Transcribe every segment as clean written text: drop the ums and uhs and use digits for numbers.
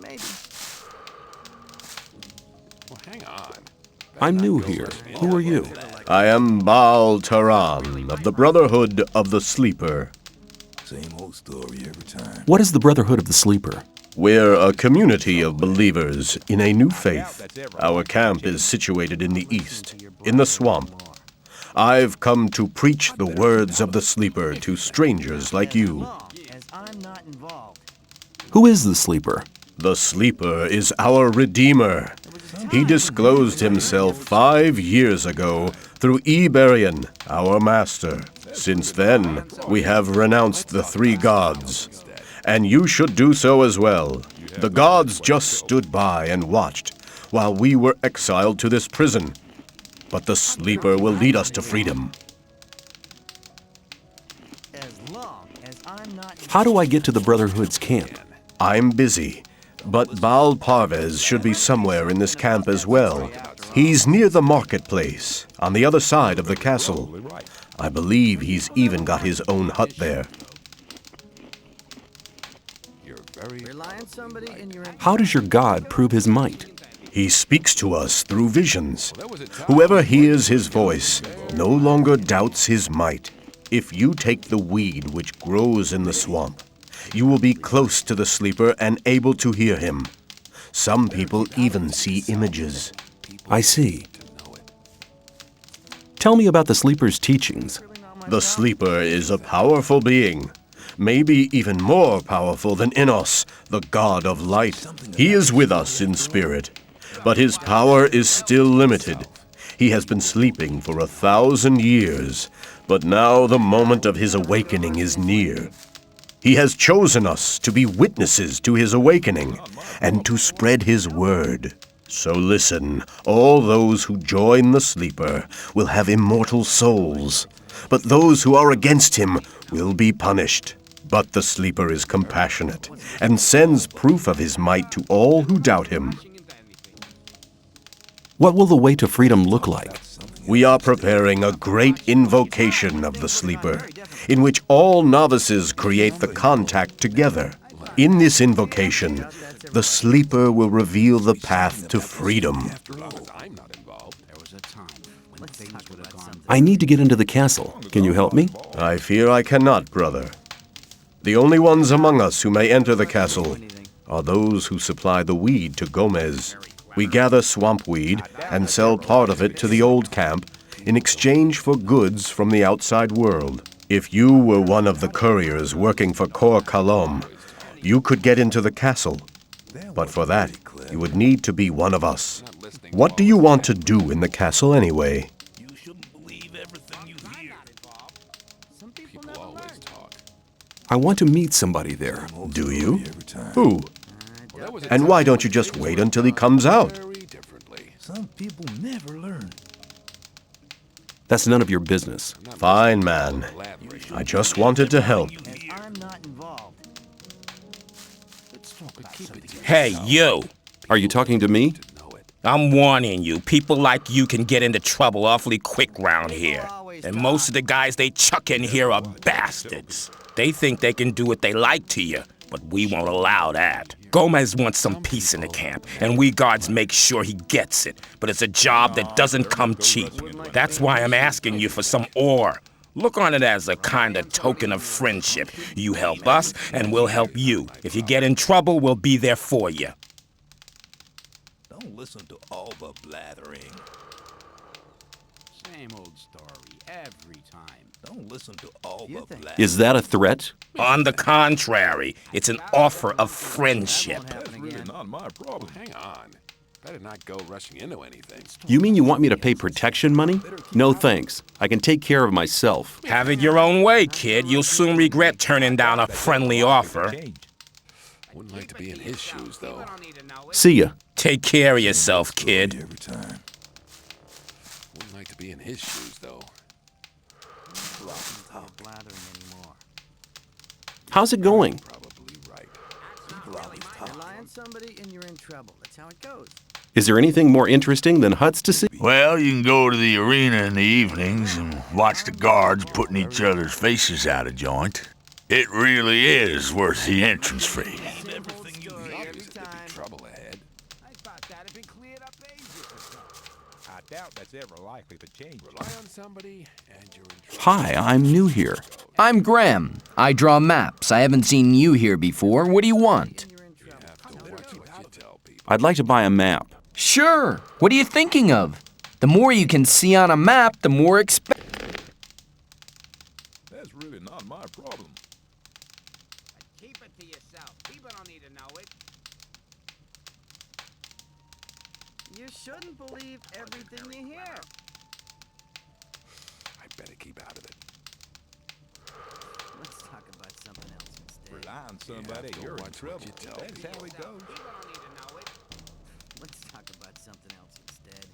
Maybe. Well, hang on. I'm new here. Who are you? I am Baal Taran of the Brotherhood of the Sleeper. Same old story every time. What is the Brotherhood of the Sleeper? We're a community of believers in a new faith. Our camp is situated in the east, in the swamp. I've come to preach the words of the Sleeper to strangers like you. Who is the Sleeper? The Sleeper is our Redeemer. He disclosed himself 5 years ago through Iberian, our master. Since then, we have renounced the 3 gods. And you should do so as well. The gods just stood by and watched while we were exiled to this prison. But the Sleeper will lead us to freedom. How do I get to the Brotherhood's camp? I'm busy, but Baal Parvez should be somewhere in this camp as well. He's near the marketplace, on the other side of the castle. I believe he's even got his own hut there. How does your God prove his might? He speaks to us through visions. Whoever hears his voice no longer doubts his might. If you take the weed which grows in the swamp, you will be close to the Sleeper and able to hear him. Some people even see images. I see. Tell me about the Sleeper's teachings. The Sleeper is a powerful being, maybe even more powerful than Innos, the god of light. He is with us in spirit, but his power is still limited. He has been sleeping for 1,000 years, but now the moment of his awakening is near. He has chosen us to be witnesses to his awakening and to spread his word. So listen, all those who join the Sleeper will have immortal souls, but those who are against him will be punished. But the Sleeper is compassionate and sends proof of his might to all who doubt him. What will the way to freedom look like? We are preparing a great invocation of the Sleeper, in which all novices create the contact together. In this invocation, the Sleeper will reveal the path to freedom. I need to get into the castle. Can you help me? I fear I cannot, brother. The only ones among us who may enter the castle are those who supply the weed to Gomez. We gather swamp weed and sell part of it to the old camp in exchange for goods from the outside world. If you were one of the couriers working for Kor Kalom, you could get into the castle. But for that, you would need to be one of us. What do you want to do in the castle anyway? You shouldn't believe everything you hear. People always talk. I want to meet somebody there. Do you? Who? And why don't you just wait until he comes out? Some people never learn. That's none of your business. Fine, man. I just wanted to help. Hey, you! Are you talking to me? I'm warning you, people like you can get into trouble awfully quick round here. And most of the guys they chuck in here are bastards. They think they can do what they like to you, but we won't allow that. Gomez wants some peace in the camp, and we guards make sure he gets it. But it's a job that doesn't come cheap. That's why I'm asking you for some ore. Look on it as a kind of token of friendship. You help us, and we'll help you. If you get in trouble, we'll be there for you. Don't listen to all the blathering. Same old story every time. Don't listen to all the blathering. Is that a threat? On the contrary, it's an offer of friendship. That's really not my problem. Hang on. Better not go rushing into anything. You mean you want me to pay protection money? No thanks. I can take care of myself. Have it your own way, kid. You'll soon regret turning down a friendly offer. Wouldn't like to be in his shoes, though. See ya. Take care of yourself, kid. Every time. Wouldn't like to be in his shoes, though. How's it going? Probably right. Rely on somebody and you're in trouble. That's how it goes. Is there anything more interesting than huts to see? Well, you can go to the arena in the evenings and watch the guards putting each other's faces out of joint. It really is worth the entrance fee. that's ever likely to change. Rely on somebody, and you're in trouble. Hi, I'm new here. I'm Graham. I draw maps. I haven't seen you here before. What do you want? You have to watch what you tell people. I'd like to buy a map. Sure. What are you thinking of? The more you can see on a map, the more expensive. That's really not my problem. Keep it to yourself. People don't need to know it. You shouldn't believe everything you hear. I better keep out of it. Let's talk about something else instead. Rely on somebody, to you're in watch what trouble. you tell That's people. how it goes. People don't need to know it. Let's talk about something else instead.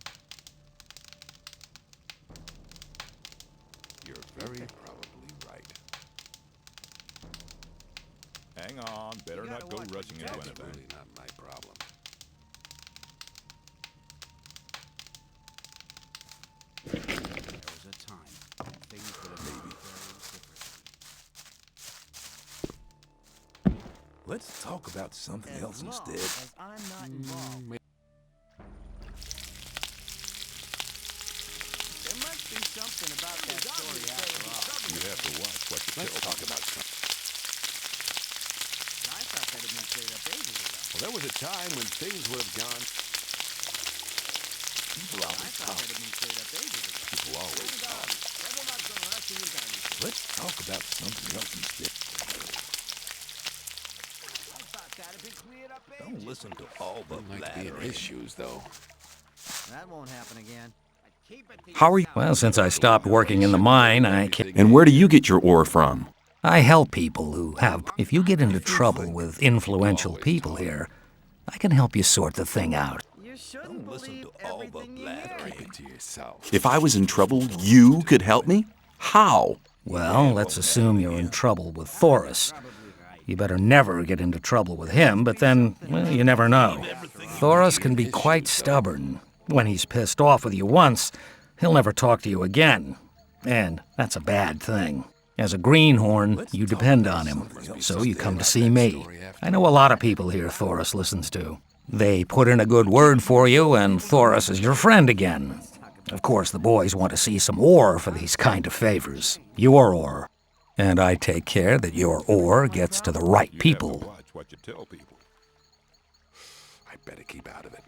You're very probably right. Hang on, better You not gotta go watch what rushing you into tell That's anything. really not my problem. There was a time when things would have been very different. Let's talk about something else instead. As I'm not involved. There must be something about that story after all. You have to watch what you Let's tell talk about something. I thought that had been cleared up ages ago. Well, there was a time when things would have gone. People I always thought talk. that had been cleared up ages ago. People always talk. Let's talk about something else instead. I thought that had been cleared up ages Don't listen to all the Don't like to be in blathering. his shoes, though. That won't happen again. Keep it to How are you? Well, since I stopped working in the mine, I can't. And where do you get your ore from? I help people who have. If you get into trouble with influential people here, I can help you sort the thing out. You shouldn't Don't listen believe to all the everything you hear. blathering. Keep it to yourself. If I was in trouble, you could help me? How? Well, let's assume you're in trouble with Thoris. You better never get into trouble with him, but then, well, you never know. Thoris can be quite stubborn. When he's pissed off with you once, he'll never talk to you again. And that's a bad thing. As a greenhorn, you depend on him, so you come to see me. I know a lot of people here Thoris listens to. They put in a good word for you, and Thoris is your friend again. Of course, the boys want to see some ore for these kind of favors. Your ore. And I take care that your ore gets to the right people. Watch what you tell people. I better keep out of it.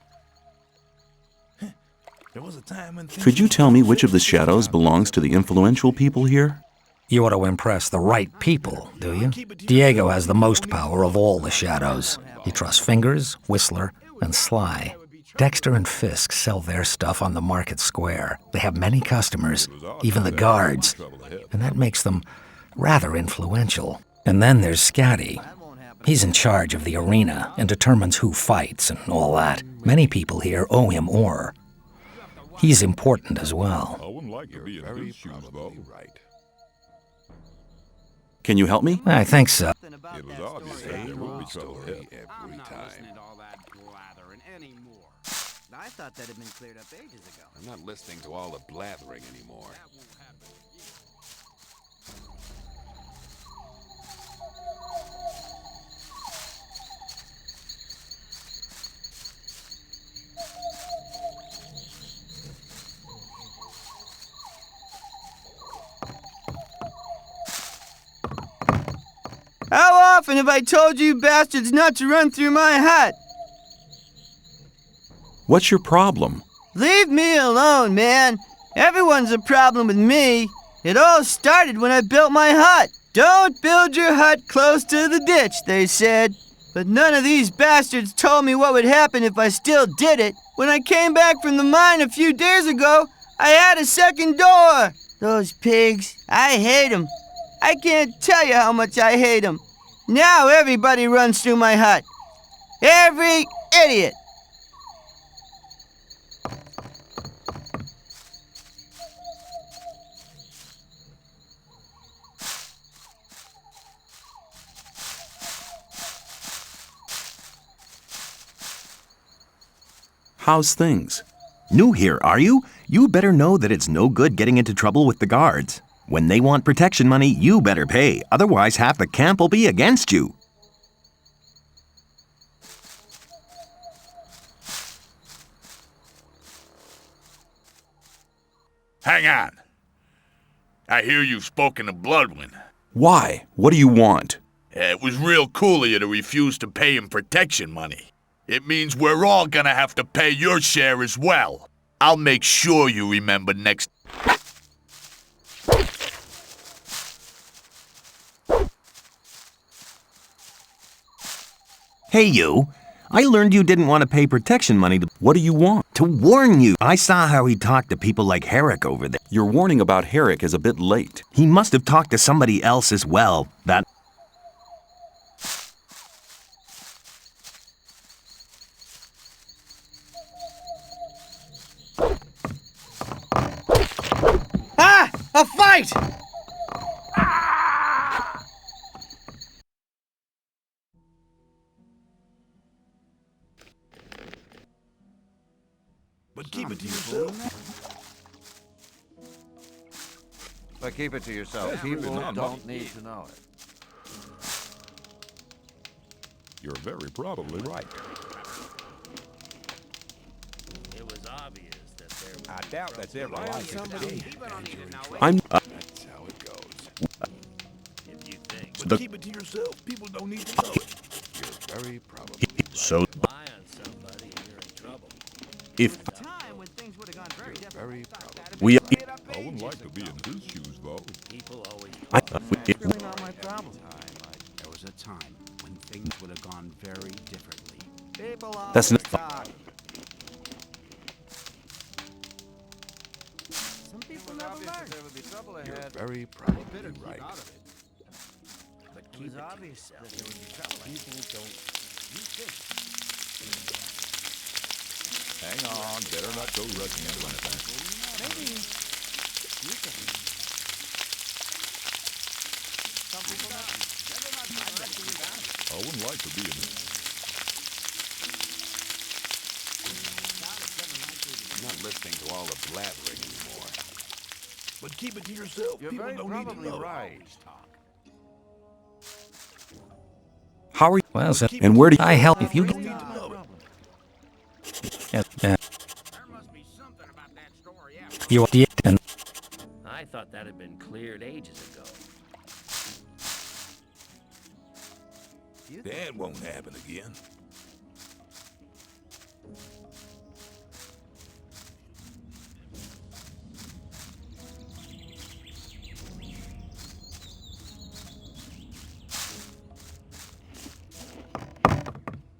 There was a time when Could you tell me which of the shadows belongs to the influential people here? You want to impress the right people, do you? Diego has the most power of all the shadows. He trusts Fingers, Whistler, and Sly. Dexter and Fisk sell their stuff on the market square. They have many customers, even the guards, and that makes them rather influential. And then there's Scatty. He's in charge of the arena and determines who fights and all that. Many people here owe him ore. He's important as well. I wouldn't like to be in Very his shoes, though. probably right. Can you help me? I think so. Something about It was that obvious story that there after would be all. trouble Story ahead. every not time. listening to all that blathering anymore. I thought that had been cleared up ages ago. I'm not listening to all the blathering anymore. How often have I told you bastards not to run through my hut? What's your problem? Leave me alone, man. Everyone's a problem with me. It all started when I built my hut. Don't build your hut close to the ditch, they said. But none of these bastards told me what would happen if I still did it. When I came back from the mine a few days ago, I had a second door. Those pigs, I hate them. I can't tell you how much I hate them. Now everybody runs through my hut. Every idiot. How's things? New here, are you? You better know that it's no good getting into trouble with the guards. When they want protection money, you better pay. Otherwise, half the camp will be against you. Hang on. I hear you've spoken to Bloodwind. Why? What do you want? It was real cool of you to refuse to pay him protection money. It means we're all gonna have to pay your share as well. I'll make sure you remember next... Hey, you. I learned you didn't want to pay protection money to... What do you want? To warn you. I saw how he talked to people like Herrick over there. Your warning about Herrick is a bit late. He must have talked to somebody else as well. That... Ah! A fight! But keep it to yourself. But keep it to yourself. That's really People not don't my- need to know it. You're very probably right. It was obvious that there was... I doubt that's ever like somebody. I'm... That's how it goes. If you think... But The- keep it to yourself. People don't need to know it. You're very probably So, Lie on somebody and you're in trouble. if Time when things would have gone very different. very probably. we... I wouldn't like to be in his shoes, though. People always... It's really not my problem. There was a time when things would have gone very differently. People That's always not- talk. Some people never learn. There would be trouble You're ahead. very probably right. But it was obvious that there would be trouble. People don't. Hang on. Better not go rushing into anything. Maybe you can. Some people don't. I wouldn't like to be in his... I'm not listening to all the blabbering anymore. But keep it to yourself. You're People very don't need to probably know. right. How are you? Well, so, And where do you... I help if you People get... don't need to know it. Yeah, There must be something about that story after. you and I thought that had been cleared ages ago. That won't happen again.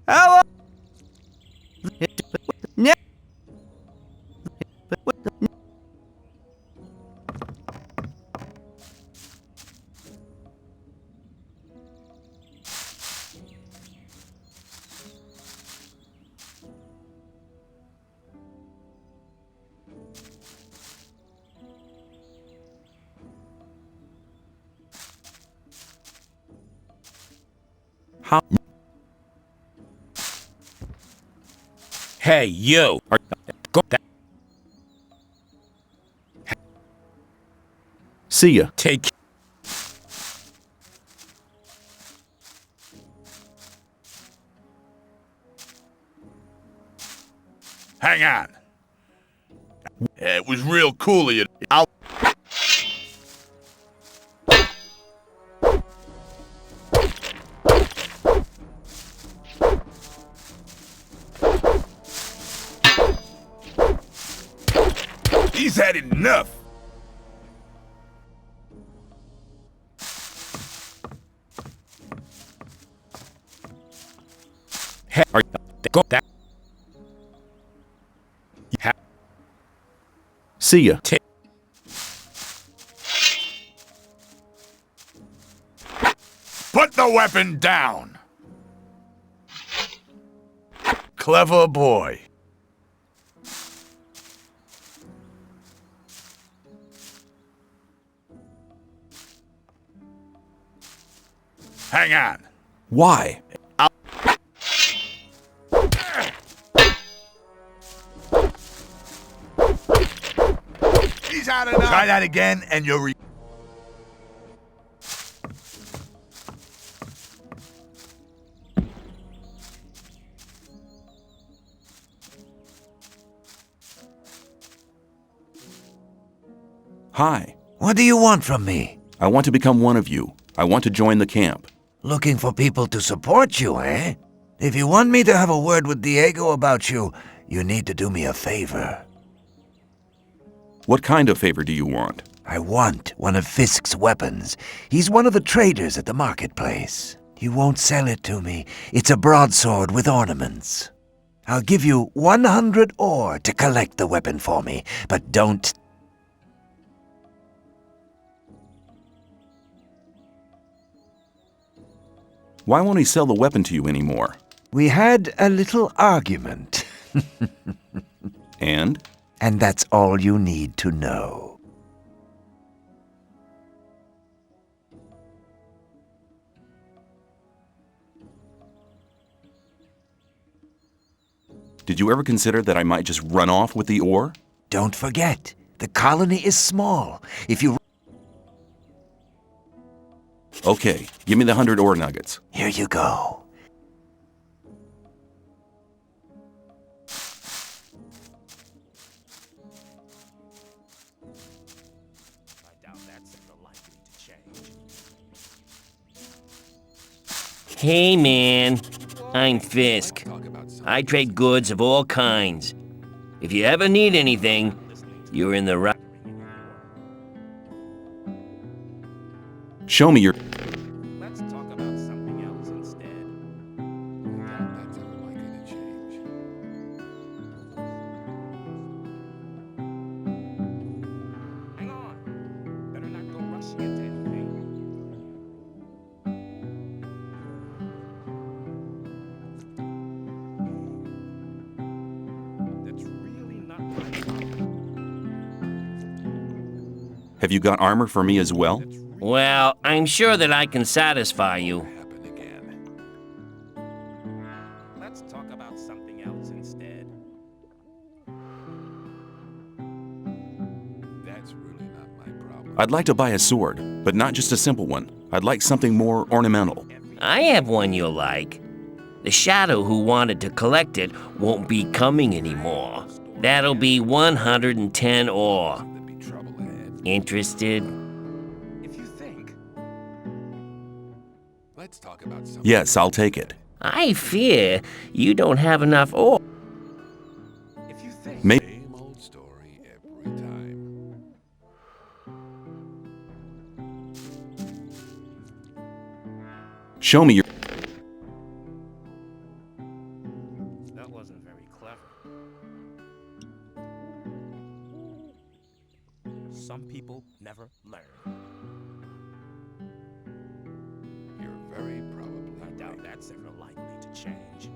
How? Ne- How... Hey, you! Go... See ya. Take... Hang on. It was real cool of you. I'll... He's had enough. Hey, are you... Go... That... See ya. Take... Put the weapon down. Clever boy. Hang on. Why? He's had enough. Try that again and you'll re... Hi. What do you want from me? I want to become one of you. I want to join the camp. Looking for people to support you, eh? If you want me to have a word with Diego about you, you need to do me a favor. What kind of favor do you want? I want one of Fisk's weapons. He's one of the traders at the marketplace. He won't sell it to me. It's a broadsword with ornaments. I'll give you 100 ore to collect the weapon for me, but don't... Why won't he sell the weapon to you anymore? We had a little argument. And? And that's all you need to know. Did you ever consider that I might just run off with the ore? Don't forget, the colony is small. If you... Okay, give me the 100 ore nuggets. Here you go. Hey man, I'm Fisk. I trade goods of all kinds. If you ever need anything, you're in the right... Show me your... Let's talk about something else instead. That's ever likely to change. Hang on. Better not go rushing into anything. That's really not my problem. Have you got armor for me as well? Well, I'm sure that I can satisfy you. Happen again. Let's talk about something else instead. That's really not my problem. I'd like to buy a sword, but not just a simple one. I'd like something more ornamental. I have one you'll like. The Shadow who wanted to collect it won't be coming anymore. That'll be 110 ore. There'd be trouble ahead. Interested? If you think. Let's talk about something. Yes, I'll take it. I fear you don't have enough ore. If you think. Maybe. Same old story every time. Show me your... That wasn't very clever. Some people never learn. You're very probably I doubt that's ever likely to change.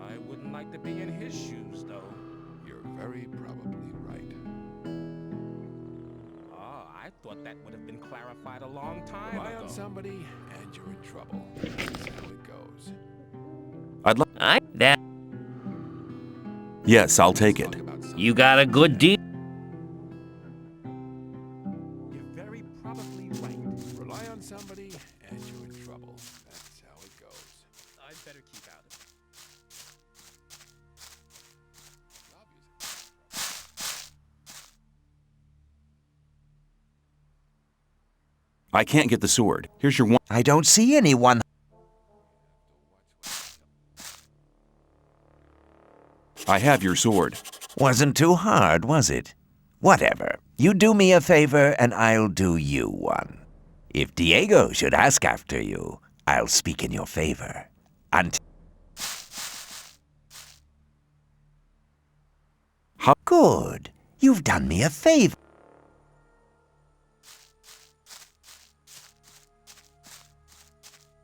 I wouldn't like to be in his shoes, though. You're very probably right. Ah, I thought that would have been clarified a long time Rely ago. on somebody, and you're in trouble. That's how it goes. I'd like... That Yes, I'll take it. Talk about something. you got a good deal. You're very probably right. Rely on somebody, and you're in trouble. That's how it goes. I'd better keep out of it. I can't get the sword. Here's your one... I don't see anyone. I have your sword. Wasn't too hard, was it? Whatever. You do me a favor, and I'll do you one. If Diego should ask after you, I'll speak in your favor. Until... How... Good. You've done me a favor.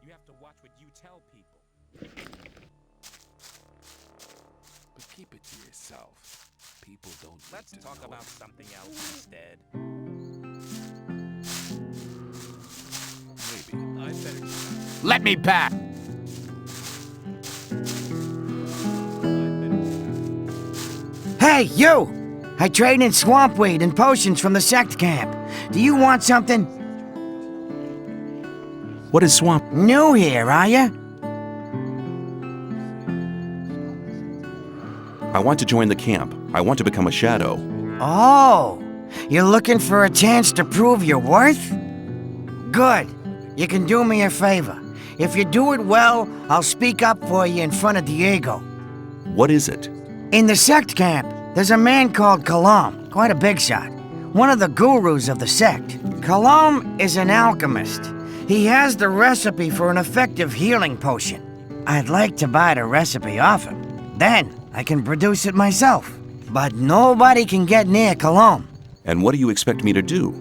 You have to watch what you tell people. But keep it to yourself. People don't need Let's to talk know about it. something else instead. Maybe. I'd better keep out of Let me pass. it. I'd better keep out of it. Hey, you! I trade in swamp weed and potions from the sect camp. Do you want something? What is swamp? New here, are ya? I want to join the camp. I want to become a shadow. Oh, you're looking for a chance to prove your worth? Good. You can do me a favor. If you do it well, I'll speak up for you in front of Diego. What is it? In the sect camp, there's a man called Kalam, quite a big shot. One of the gurus of the sect. Kalam is an alchemist. He has the recipe for an effective healing potion. I'd like to buy the recipe off him. Then I can produce it myself. But nobody can get near Kalam. And what do you expect me to do?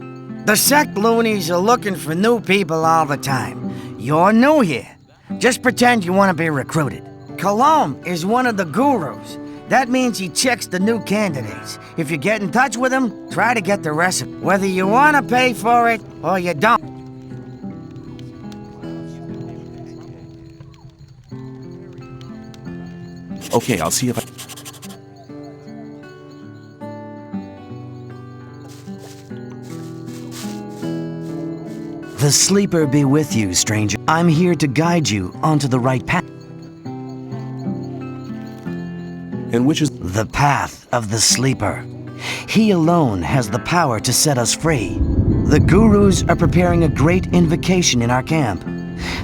The sect loonies are looking for new people all the time. You're new here. Just pretend you want to be recruited. Kalam is one of the gurus. That means he checks the new candidates. If you get in touch with him, try to get the recipe. Whether you want to pay for it or you don't. Okay, I'll see if I... The sleeper be with you, stranger. I'm here to guide you onto the right path. And which is... The path of the sleeper. He alone has the power to set us free. The gurus are preparing a great invocation in our camp.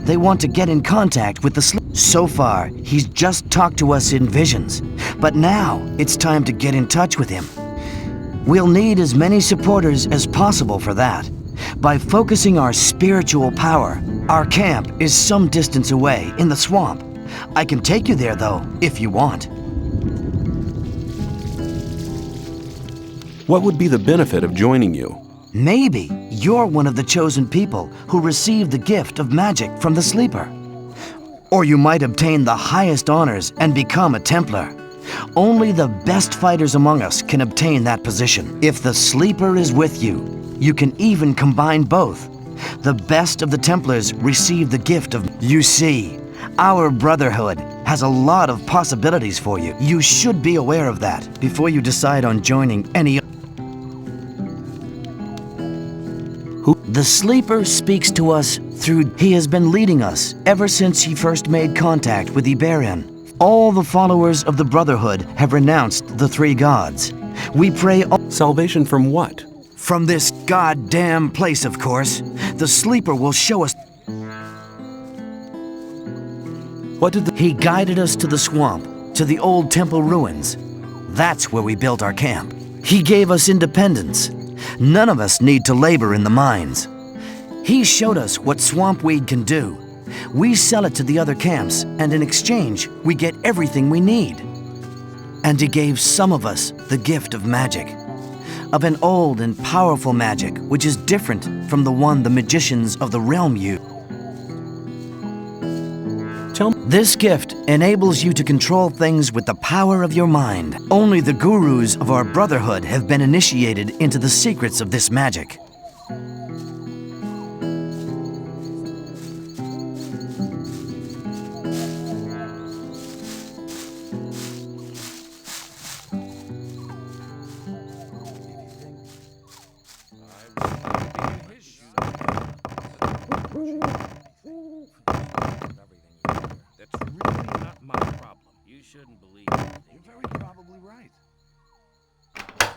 They want to get in contact with the sleeper. So far, he's just talked to us in visions. But now, it's time to get in touch with him. We'll need as many supporters as possible for that. By focusing our spiritual power, our camp is some distance away in the swamp. I can take you there, though, if you want. What would be the benefit of joining you? Maybe you're one of the chosen people who received the gift of magic from the sleeper. Or you might obtain the highest honors and become a Templar. Only the best fighters among us can obtain that position. If the sleeper is with you, you can even combine both. The best of the Templars receive the gift of... You see, our brotherhood has a lot of possibilities for you. You should be aware of that before you decide on joining any... The sleeper speaks to us through... He has been leading us ever since he first made contact with Iberian. All the followers of the Brotherhood have renounced the three gods. We pray... Salvation from what? From this goddamn place, of course. The sleeper will show us... What did the... He guided us to the swamp, to the old temple ruins. That's where we built our camp. He gave us independence. None of us need to labor in the mines. He showed us what swamp weed can do. We sell it to the other camps, and in exchange, we get everything we need. And he gave some of us the gift of magic. Of an old and powerful magic, which is different from the one the magicians of the realm use. This gift enables you to control things with the power of your mind. Only the gurus of our brotherhood have been initiated into the secrets of this magic.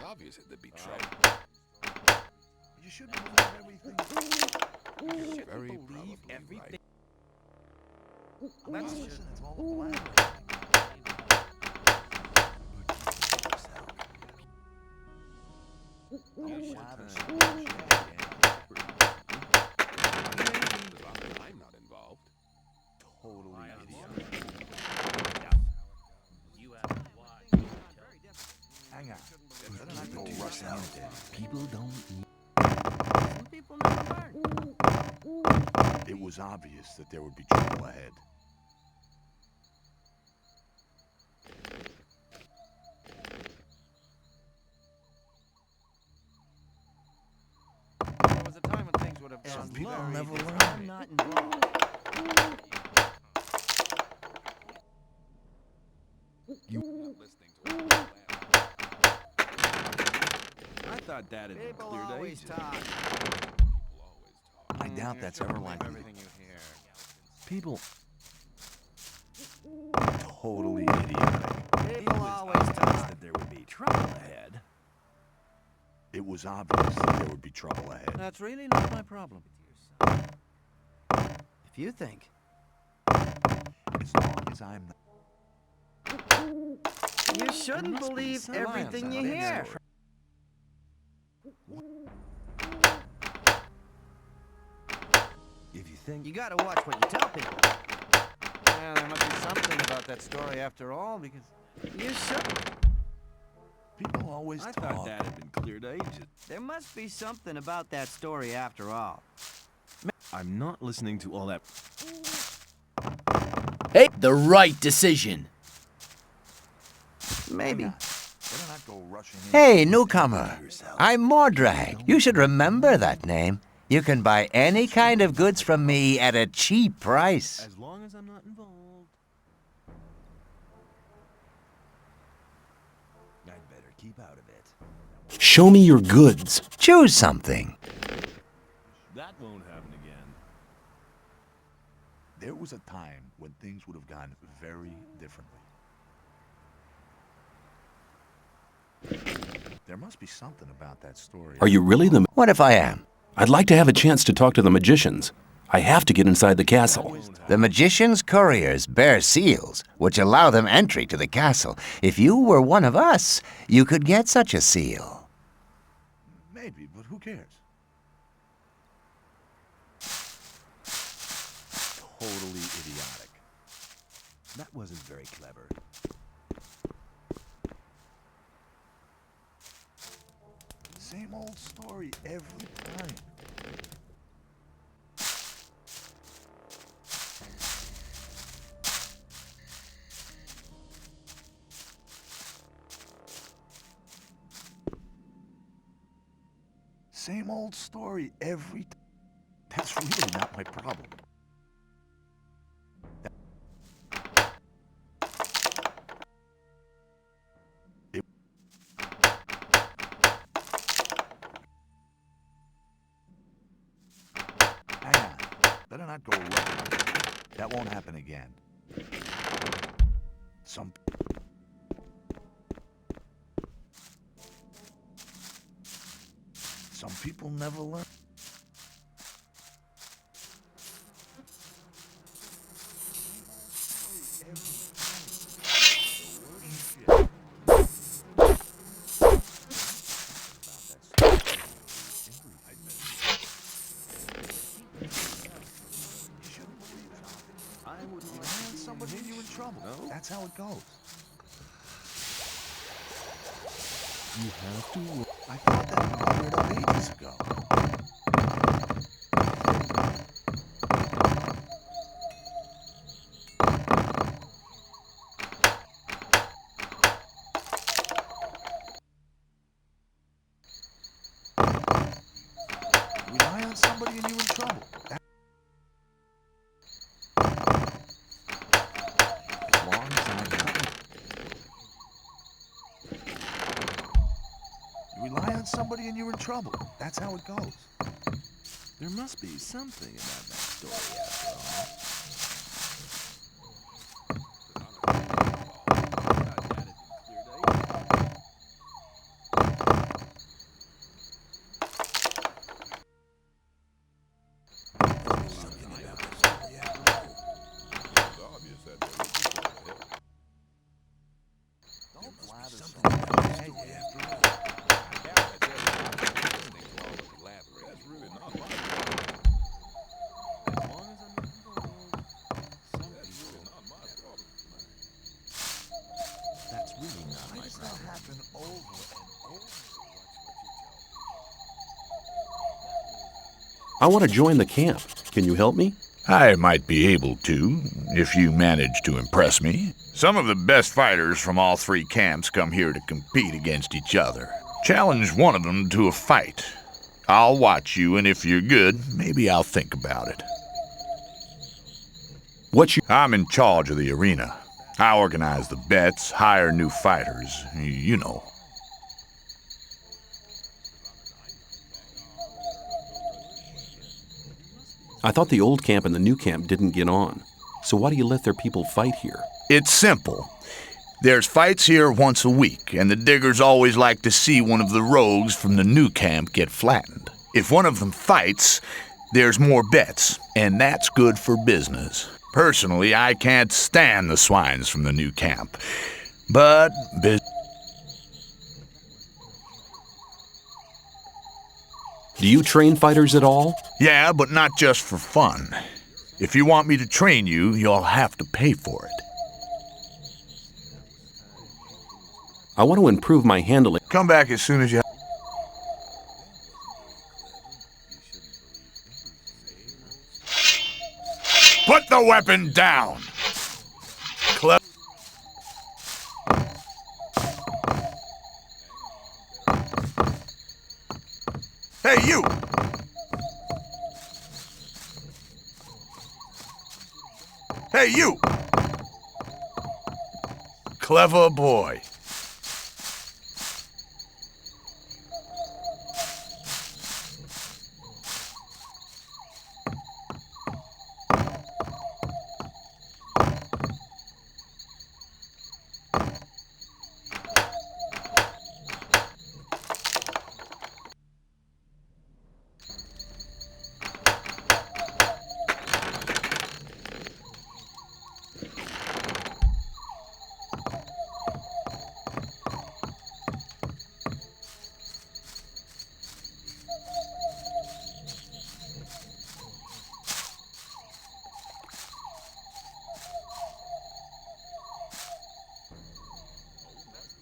Obvious that there'd be trouble. You should believe everything. You should very believe everything. Let's listen. It's all a plan. I'm not involved. Totally idiot. You have to watch. Hang on. People don't need... Some people never learn. It was obvious that there would be trouble ahead. There was a time when things would have gone very Never differently. learn. I'm not involved. You're not listening to what I'm I thought Dad had People cleared always ages. talk. I doubt that's ever likely. Everything you hear. People... Totally idiotic. People always talk. there would be trouble ahead. It was obvious that there would be trouble ahead. That's really not my problem. If you think. As long as I'm not. You shouldn't believe everything you hear. If you think... You gotta watch what you tell people. Yeah, there must be something about that story after all, because... You should. People always I talk. thought that had been cleared ages. There must be something about that story after all. I'm not listening to all that... Hey, the right decision. Maybe. Better not go rushing in. Hey, newcomer. I'm Mordrag. You should remember that name. You can buy any kind of goods from me at a cheap price. As long as I'm not involved. I'd better keep out of it. Show me your goods. Choose something. That won't happen again. There was a time when things would have gone very differently. There must be something about that story. Are you really the... What if I am? I'd like to have a chance to talk to the magicians. I have to get inside the castle. The magician's couriers bear seals, which allow them entry to the castle. If you were one of us, you could get such a seal. Maybe, but who cares? Totally idiotic. That wasn't very clever. Same old story every time. Same old story every time. That's really not my problem. Hang on. Better not go right. That won't happen again. Some people never learn. Somebody you in trouble. No? That's how it goes. You have to... I thought that had been cleared up ages ago. Rely on somebody and you're in trouble. As long as I'm not. You rely on somebody and you're in trouble. That's how it goes. There must be something about that story after all. I want to join the camp. Can you help me? I might be able to, if you manage to impress me. Some of the best fighters from all three camps come here to compete against each other. Challenge one of them to a fight. I'll watch you, and if you're good, maybe I'll think about it. I'm in charge of the arena. I organize the bets, hire new fighters, you know. I thought the old camp and the new camp didn't get on. So why do you let their people fight here? It's simple. There's fights here once a week, and the diggers always like to see one of the rogues from the new camp get flattened. If one of them fights, there's more bets, and that's good for business. Personally, I can't stand the swines from the new camp, but Do you train fighters at all? Yeah, but not just for fun. If you want me to train you, you'll have to pay for it. I want to improve my handling. Come back as soon as you... Put the weapon down! Hey, you! Hey, you! Clever boy.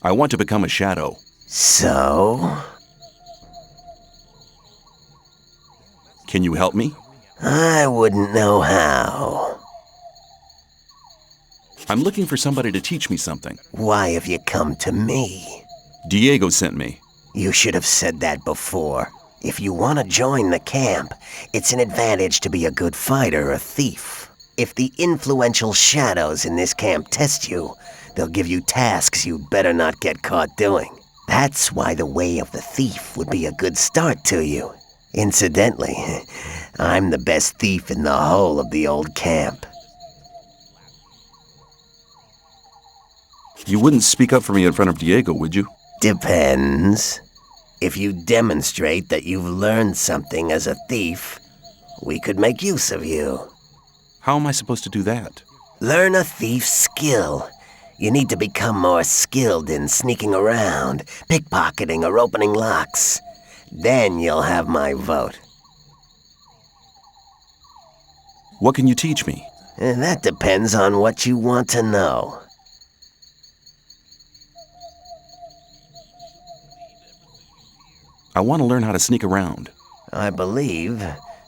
I want to become a shadow. So? Can you help me? I wouldn't know how. I'm looking for somebody to teach me something. Why have you come to me? Diego sent me. You should have said that before. If you want to join the camp, it's an advantage to be a good fighter or thief. If the influential shadows in this camp test you, they'll give you tasks you'd better not get caught doing. That's why the way of the thief would be a good start to you. Incidentally, I'm the best thief in the whole of the old camp. You wouldn't speak up for me in front of Diego, would you? Depends. If you demonstrate that you've learned something as a thief, we could make use of you. How am I supposed to do that? Learn a thief's skill. You need to become more skilled in sneaking around, pickpocketing, or opening locks. Then you'll have my vote. What can you teach me? That depends on what you want to know. I want to learn how to sneak around. I believe,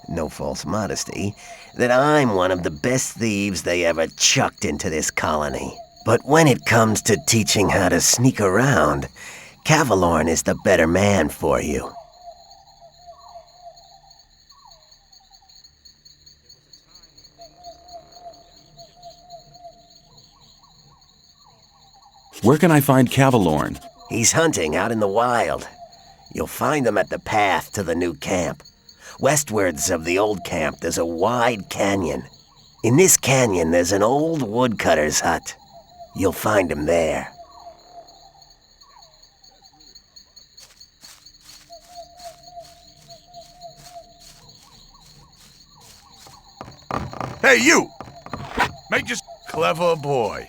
no false modesty, that I'm one of the best thieves they ever chucked into this colony. But when it comes to teaching how to sneak around, Cavalorn is the better man for you. Where can I find Cavalorn? He's hunting out in the wild. You'll find him at the path to the new camp. Westwards of the old camp, there's a wide canyon. In this canyon, there's an old woodcutter's hut. You'll find him there. Hey, you! Make just clever boy.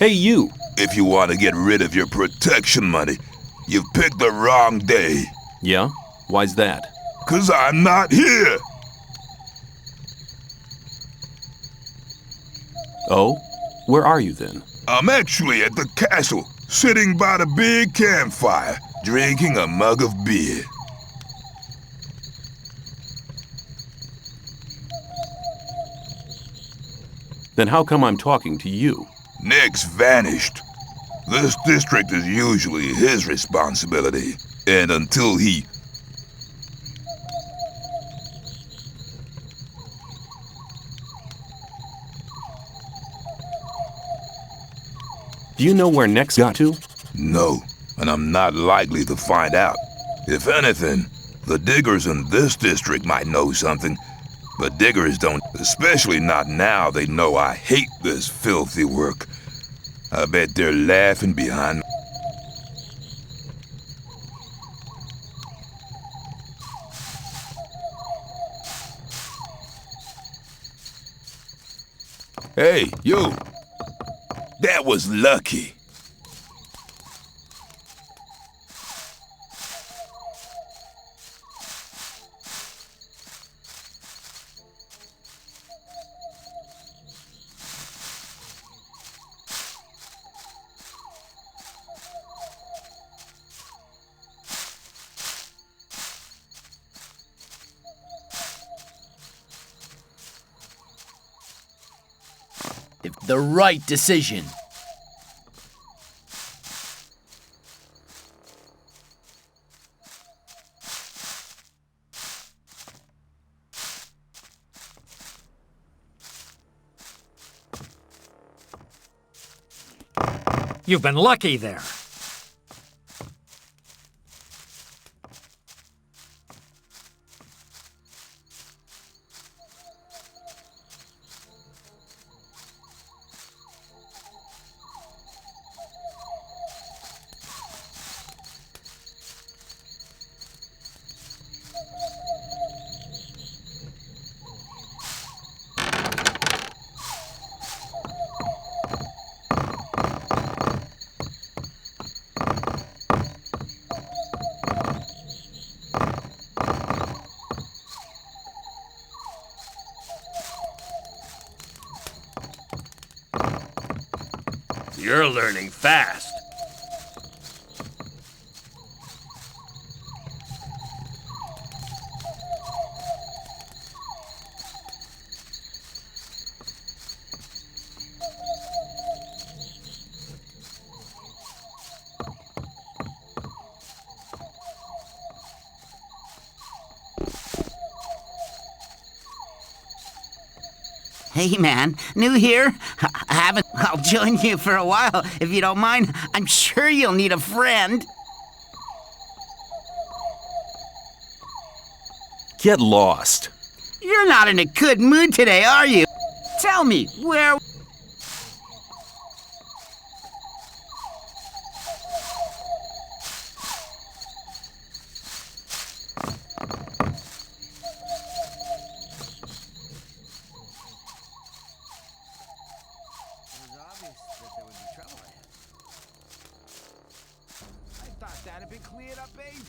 Hey, you! If you want to get rid of your protection money, you've picked the wrong day. Yeah? Why's that? 'Cause I'm not here! Oh? Where are you then? I'm actually at the castle, sitting by the big campfire, drinking a mug of beer. Then how come I'm talking to you? Nick's vanished. This district is usually his responsibility, and until he... Do you know where Nick's got to? No, and I'm not likely to find out. If anything, the diggers in this district might know something, but diggers don't, especially not now they know I hate this filthy work. I bet they're laughing behind me. Hey, you! That was lucky. The right decision. You've been lucky there. You're learning fast. Hey man, new here? I'll join you for a while if you don't mind. I'm sure you'll need a friend. Get lost. You're not in a good mood today, are you? Tell me, where...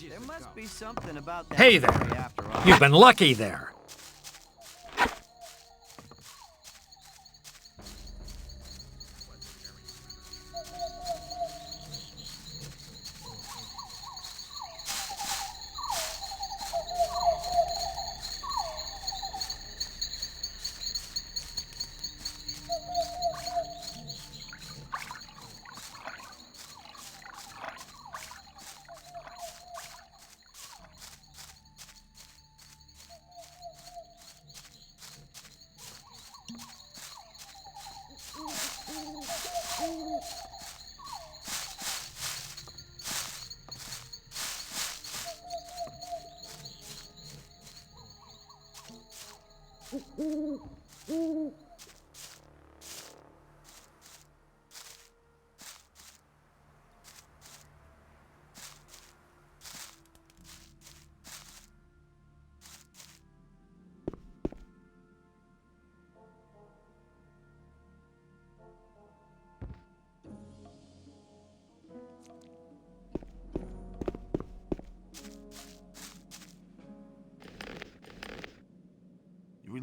There must be something about that. Hey there. You've been lucky there.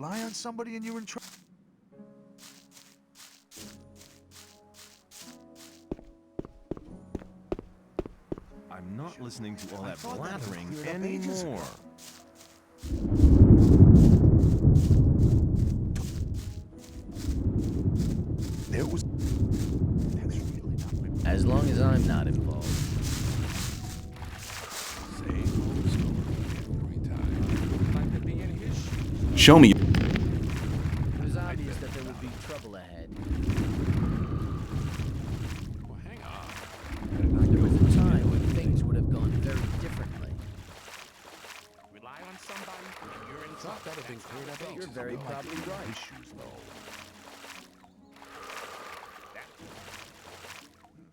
Rely on somebody and you're in trouble. I'm not listening to all that blathering anymore. There was... That's really not my... As long as I'm not involved. Show me. It was obvious that there would be trouble ahead. Well, hang on. There was a time when things would have gone very differently. Rely on somebody and you're in Thought that'd been cleared up. You're very probably right. Issues, though.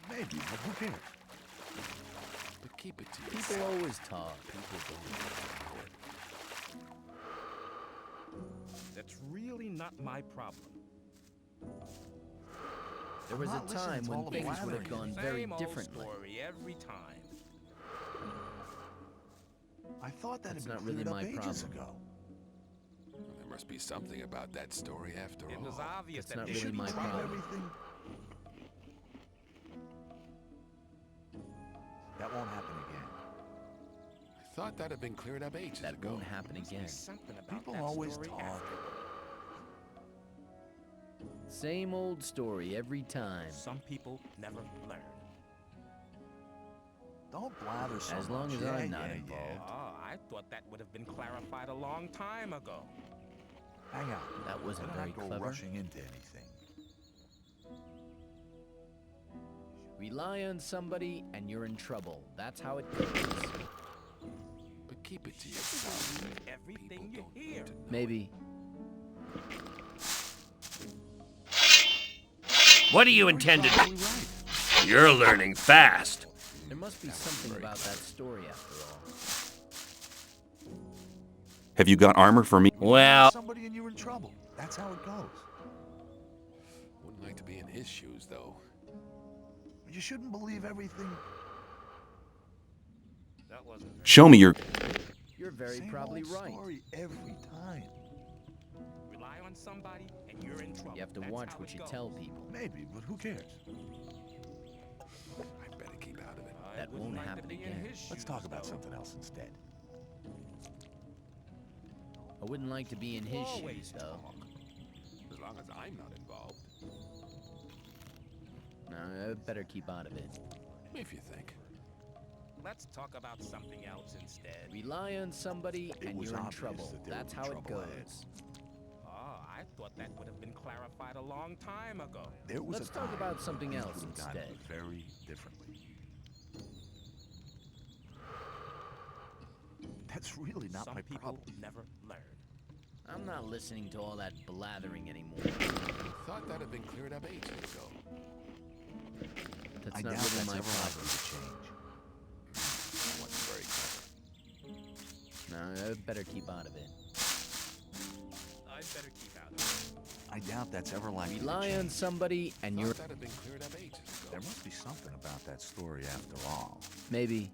Maybe, but who cares? But keep it to People yourself. always talk. People don't know. That's really not my problem. There was a time when things would have gone very Same old differently. story every time. I thought that That's had not been really cleared my up ages problem. ago. There must be something about that story after all. It was obvious That's that not they really shouldn't my try problem. Everything... That won't happen again. I thought that had been cleared up ages That ago. won't happen again. something about People that always story talk. after. Same old story every time. Some people never learn. Don't blather so As long much. as Yeah, I'm not yeah, involved. Oh, I thought that would have been clarified a long time ago. Yeah. Hang on. That wasn't Better very not go clever. rushing into anything. Rely on somebody and you're in trouble. That's how it goes. But keep it to yourself. Everything you hear. Maybe. What do you intend to do? You're learning fast. There must be something about that story after all. Have you got armor for me? Well, Somebody and you're in trouble. That's how it goes. Wouldn't like to be in his shoes, though. You shouldn't believe everything. That wasn't Show me your. You're very Same probably old right. story every time. Rely on somebody and you're in trouble. You have to That's watch how what it you goes. tell people. Maybe, but who cares? I'd better keep out of it. That wouldn't won't like to happen be in again. his Let's shoes, talk about though. something else instead. I wouldn't like to be in his Always shoes, though. Talk. As long as I'm not involved. No, I better keep out of it. If you think. Let's talk about something else instead. Rely on somebody It and was you're in obvious trouble. that there That's would how be it trouble ahead. goes. Oh, I thought that would have been clarified a long time ago. There was Let's a talk time about something things else would have gone instead. very differently. That's really not Some my people problem. never learn. I'm not listening to all that blathering anymore. Thought that had been cleared up ages ago. That's I not doubt really that's my ever likely problem. to change. That wasn't very clever. No, I better keep out of it. I'd better keep out of it. I doubt that's ever likely to Rely on change. somebody and you're... Thought that had been cleared up ages ago. There must be something about that story after all. Maybe.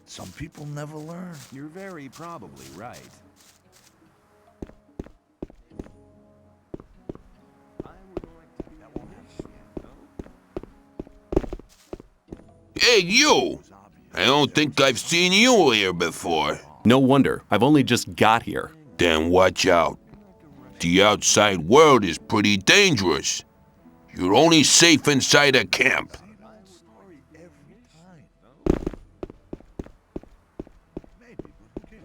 Some people never learn. You're very probably right. That won't happen. Hey, you! I don't think I've seen you here before. No wonder. I've only just got here. Then watch out. The outside world is pretty dangerous. You're only safe inside a camp. Same old story every time. Maybe, but who cares?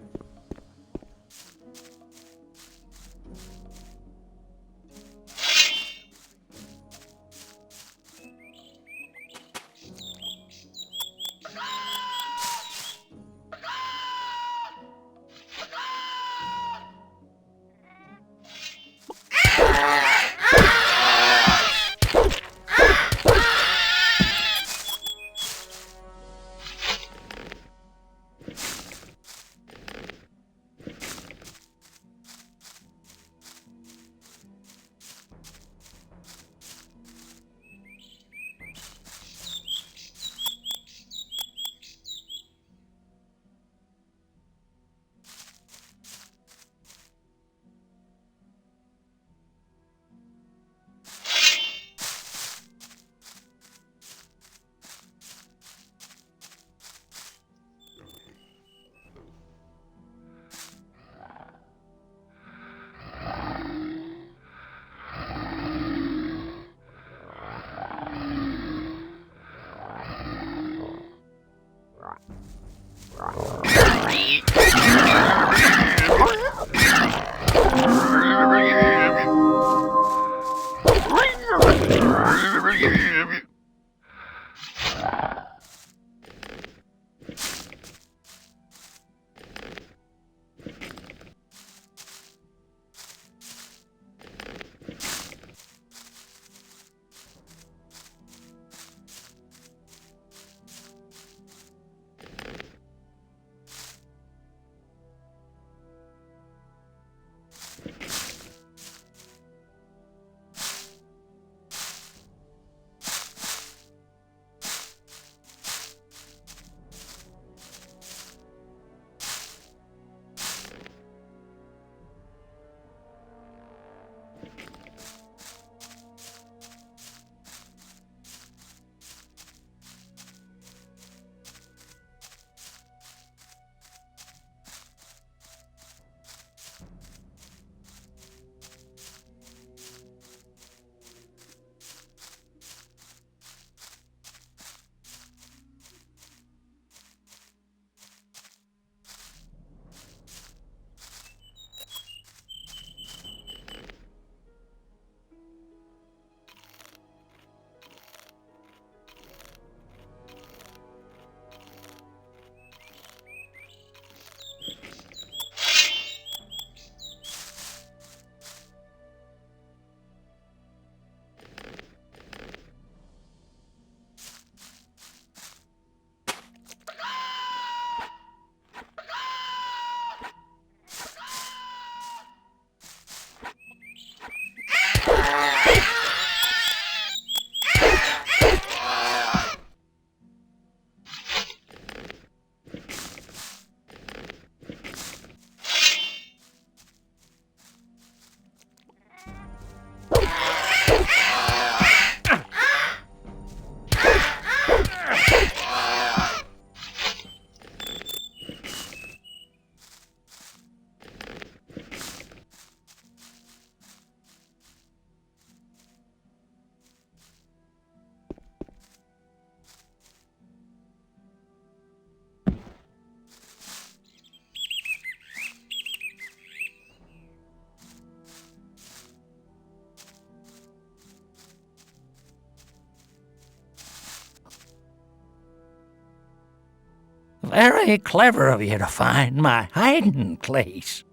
Very clever of you to find my hiding place.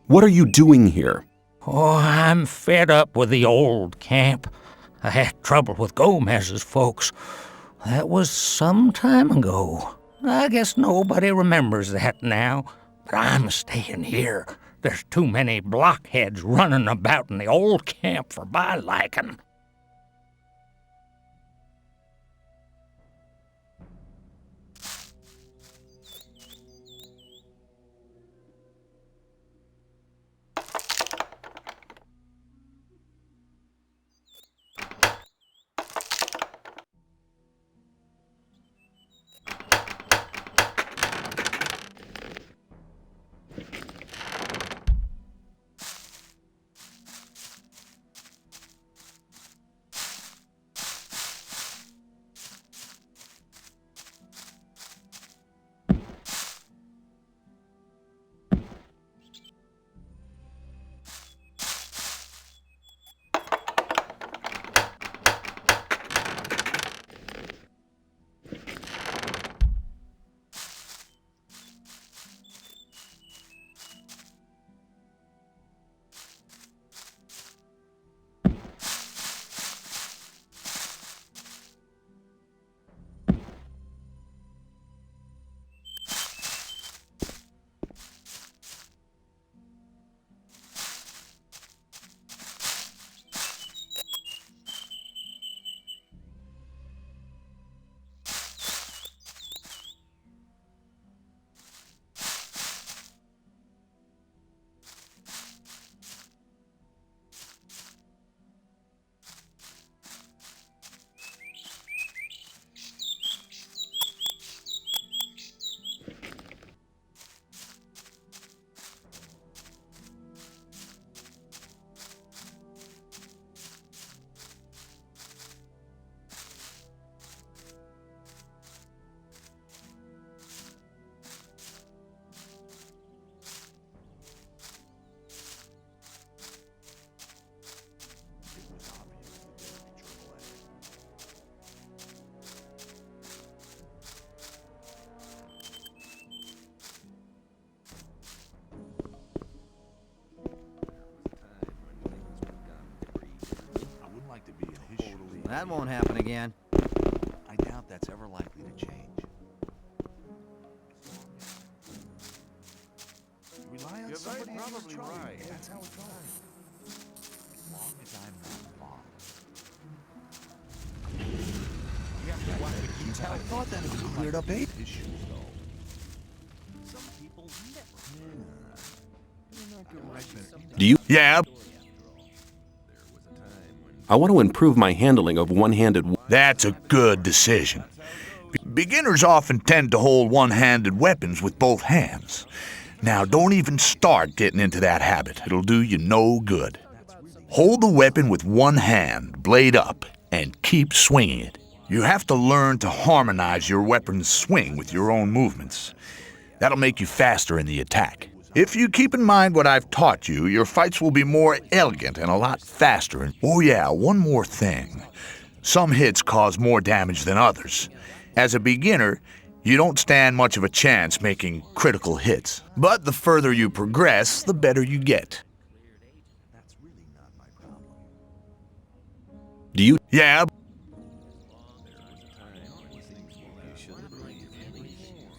What are you doing here? Oh, I'm fed up with the old camp. I had trouble with Gomez's folks. That was some time ago. I guess nobody remembers that now, but I'm staying here. There's too many blockheads running about in the old camp for my liking. That won't happen again. I doubt that's ever likely to change. Rely on somebody probably right. That's how it goes. As long as I'm not involved. I thought that it was cleared up 8 issues, though. Some people never. Do you? Yeah. I want to improve my handling of one-handed. That's a good decision. Beginners often tend to hold one-handed weapons with both hands. Now, don't even start getting into that habit. It'll do you no good. Hold the weapon with one hand, blade up, and keep swinging it. You have to learn to harmonize your weapon's swing with your own movements. That'll make you faster in the attack. If you keep in mind what I've taught you, your fights will be more elegant and a lot faster. Oh yeah, one more thing. Some hits cause more damage than others. As a beginner, you don't stand much of a chance making critical hits. But the further you progress, the better you get. Do you? Yeah.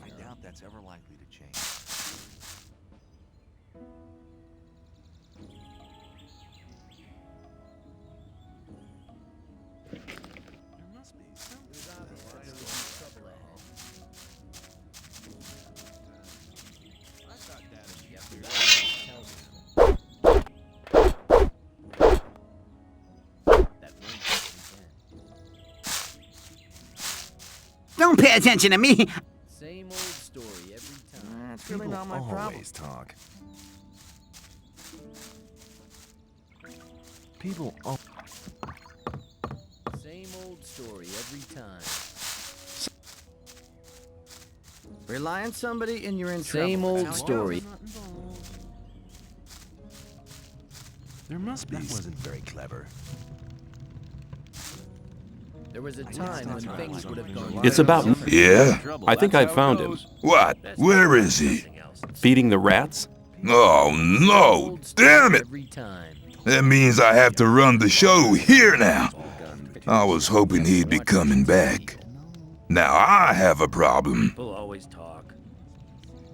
I doubt that's ever likely to change. Don't pay attention to me. Same old story every time. That's really not my problem. Always talk. People Same old story every time. Rely on somebody and you're in Same trouble. old That's how it story. goes. There must be. That wasn't very clever. There was a time when things would have gone. It's about... Yeah? I think I found him. What? Where is he? Feeding the rats? Oh, no! Damn it! That means I have to run the show here now. I was hoping he'd be coming back. Now I have a problem. People always talk.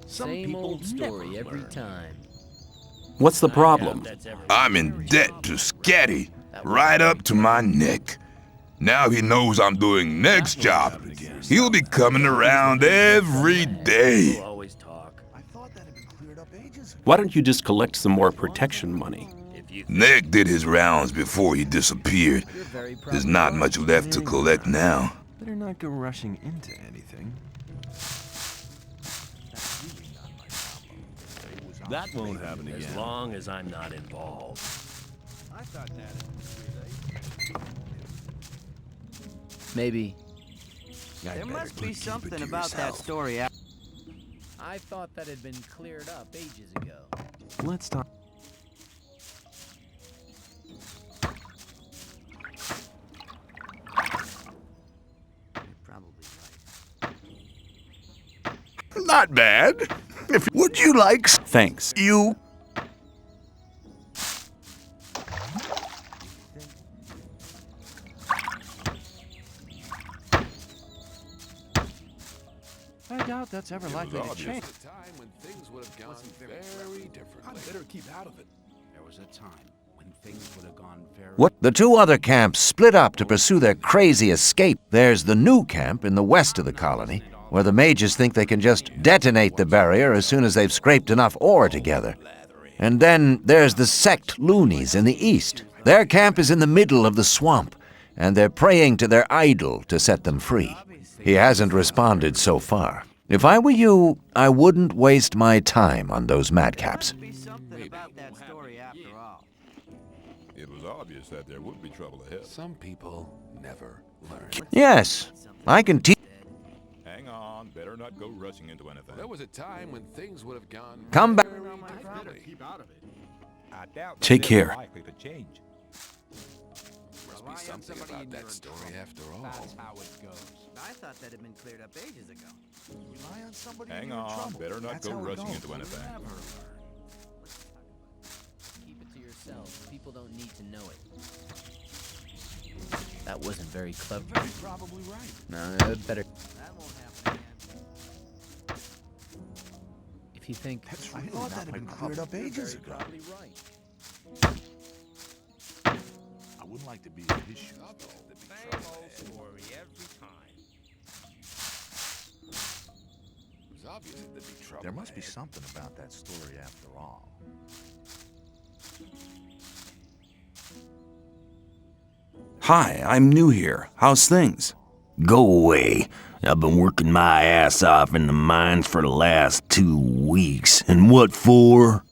Same old story every time. What's the problem? I'm in debt to Scatty, right up to my neck. Now he knows I'm doing next job. He'll be coming around every day. Why don't you just collect some more protection money? Nick did his rounds before he disappeared. There's not much left to collect now. Better not go rushing into anything. That won't happen again. As long as I'm not involved. Maybe. There must be something about that story. I thought that had been cleared up ages ago. Let's talk. Not bad. Would you like... Thanks. You... I doubt that's ever likely to change. A time when things would have gone very differently. I better keep out of it. There was a time when things would have gone very... What? The two other camps split up to pursue their crazy escape. There's the new camp in the west of the colony, where the mages think they can just detonate the barrier as soon as they've scraped enough ore together. And then there's the sect loonies in the east. Their camp is in the middle of the swamp, and they're praying to their idol to set them free. He hasn't responded so far. If I were you, I wouldn't waste my time on those madcaps. It was obvious that there would be trouble ahead. Some people never learn. Yes, I can teach. Hang on, better not go rushing into anything. There was a time when things would have gone. Come back. Keep out of it. I doubt Take care. likely to change. Must be something about that story after all. That's how it goes. I thought that had been cleared up ages ago. Rely on somebody. Hang on, better not go rushing into anything. Keep it to yourself. People don't need to know it. That wasn't very clever. You're probably right. No, better. That won't happen again. If you think That's really not that had been cleared up ages ago. probably right. I wouldn't like to be in his shoes, though. Same old story every time. It was obvious that there'd be trouble. There must be something about that story after all. Hi, I'm new here. How's things? Go away. I've been working my ass off in the mines for the last 2 weeks. And what for?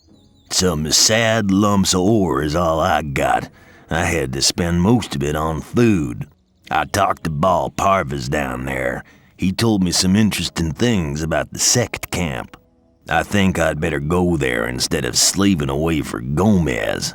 Some sad lumps of ore is all I got. I had to spend most of it on food. I talked to Ball Parvis down there. He told me some interesting things about the sect camp. I think I'd better go there instead of slaving away for Gomez.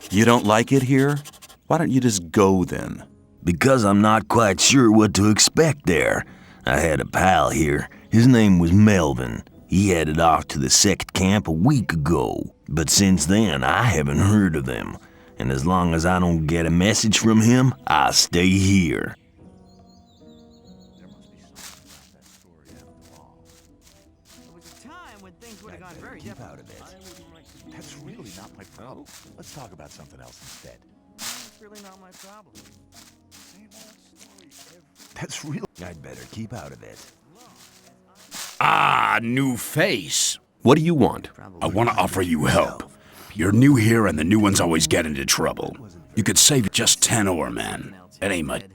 You don't like it here? Why don't you just go then? Because I'm not quite sure what to expect there. I had a pal here. His name was Melvin. He headed off to the sect camp a week ago. But since then, I haven't heard of him. And as long as I don't get a message from him, I'll stay here. There was a time when things would have gone very Keep different. out of it. That's really not my problem. Let's talk about something else instead. That's really not my problem. Same old story That's really... I'd better keep out of it. Ah, new face. What do you want? I want to offer you help. You're new here and the new ones always get into trouble. You could save just 10 ore, man. It ain't much.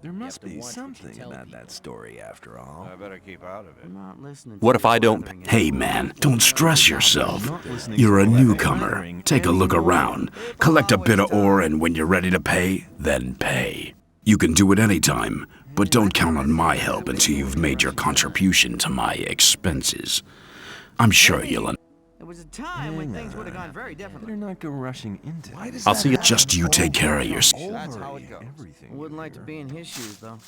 There must be something about that story after all. I better keep out of it. I'm not listening. What if I don't? Hey, man, don't stress yourself. You're a newcomer. Take a look around. Collect a bit of ore, and when you're ready to pay, then pay. You can do it anytime, but don't count on my help until you've made your contribution to my expenses. I'm sure you'll... There was a time when things would have gone very differently. Better not go rushing into it. Why does I'll see you. Just you take care of yourself. That's how it goes. Wouldn't like to be in his shoes, though.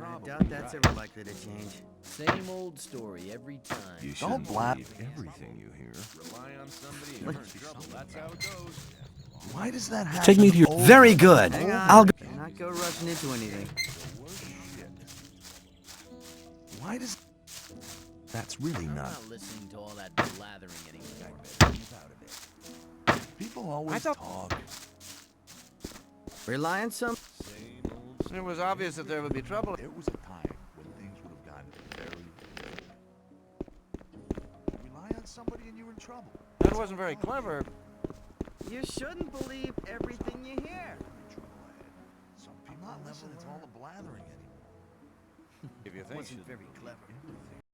I doubt that's ever likely to change. Same old story every time. You shouldn't believe everything you hear. Rely on somebody and you're in trouble. That's how it goes. Why does that happen? Take me to your... Very good. Hang on. I'll... Not go rushing into anything. Why does... That's really I'm not... not listening to all that blathering anymore. People always talk. Rely on some... It was obvious that there would be trouble. There was a time when things would have gotten very... Rely on somebody and you're in trouble. That wasn't very clever. You shouldn't believe everything you hear. I'm not listening to all the blathering anymore. If you think wasn't very clever.